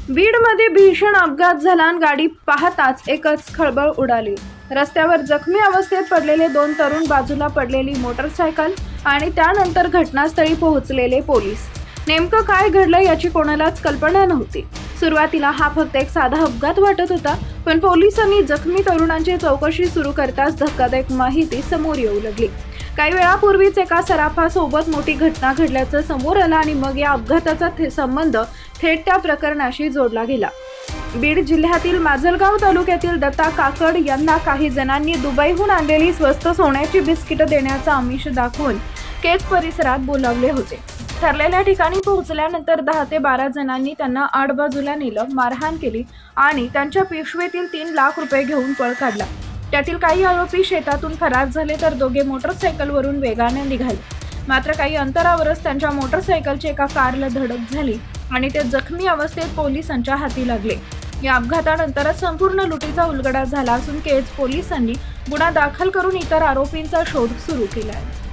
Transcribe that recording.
बीडमध्ये भीषण अपघात झाला आणि गाडी पाहताच एकच खळबळ उडाली। रस्त्यावर जखमी अवस्थेत पडलेले 2 तरुण, बाजूला पडलेली मोटरसायकल आणि त्यानंतर घटनास्थळी पोहोचलेले पोलीस। नेमकं काय घडलं याची कोणालाच कल्पना नव्हती। सुरुवातीला हा फक्त एक साधा अपघात वाटत होता, पण पोलिसांनी जखमी तरुणांची चौकशी सुरू करताच धक्कादायक माहिती समोर येऊ लागली। काही वेळापूर्वीच एका सराफासोबत मोठी घटना घडल्याचं समोर आलं आणि मग या अपघाताचा संबंध थेट त्या प्रकरणाशी जोडला गेला। बीड जिल्ह्यातील माजलगाव तालुक्यातील दत्ता काकड यांना काही जणांनी दुबईहून आणलेली स्वस्त सोन्याची बिस्किटं देण्याचा आमिष दाखवून केज परिसरात बोलावले होते। ठरलेल्या ठिकाणी पोहोचल्यानंतर 10 ते 12 जणांनी त्यांना आडबाजूला नेलं, मारहाण केली आणि त्यांच्या पिशवीतील 3 लाख रुपये घेऊन पळ काढला। त्यातील काही आरोपी शेतातून फरार झाले तर दोघे मोटरसायकलवरून वेगाने निघाले। मात्र काही अंतरावरच त्यांच्या मोटरसायकलची एका कारला धडक झाली आणि ते जखमी अवस्थेत पोलिसांच्या हाती लागले। या अपघातानंतरच संपूर्ण लुटीचा उलगडा झाला असून केज पोलिसांनी गुन्हा दाखल करून इतर आरोपींचा शोध सुरू केला आहे।